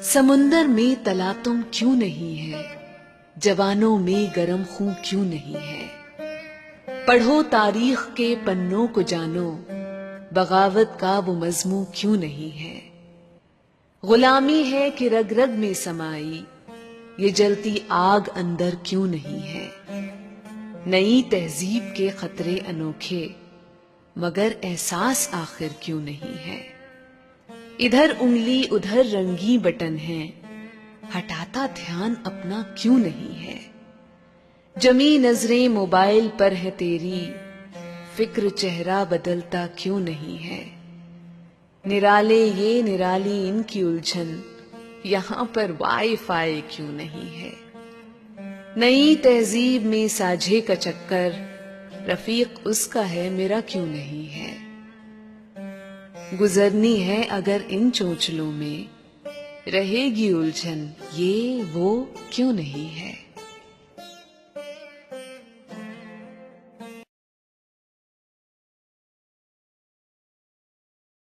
سمندر میں تلا تم کیوں نہیں ہے، جوانوں میں گرم خون کیوں نہیں ہے؟ پڑھو تاریخ کے پنوں کو جانو، بغاوت کا وہ مضمون کیوں نہیں ہے؟ غلامی ہے کہ رگ رگ میں سمائی، یہ جلتی آگ اندر کیوں نہیں ہے؟ نئی تہذیب کے خطرے انوکھے، مگر احساس آخر کیوں نہیں ہے؟ ادھر انگلی ادھر رنگی بٹن ہے، ہٹاتا دھیان اپنا کیوں نہیں ہے؟ جمی نظریں موبائل پر ہے تیری، فکر چہرہ بدلتا کیوں نہیں ہے؟ نرالے یہ نرالی ان کی الجھن، یہاں پر وائی فائی کیوں نہیں ہے؟ نئی تہذیب میں ساجھے کا چکر، رفیق اس کا ہے میرا کیوں نہیں ہے؟ گزرنی ہے اگر ان چونچلوں میں، رہے گی الجھن یہ وہ کیوں نہیں ہے؟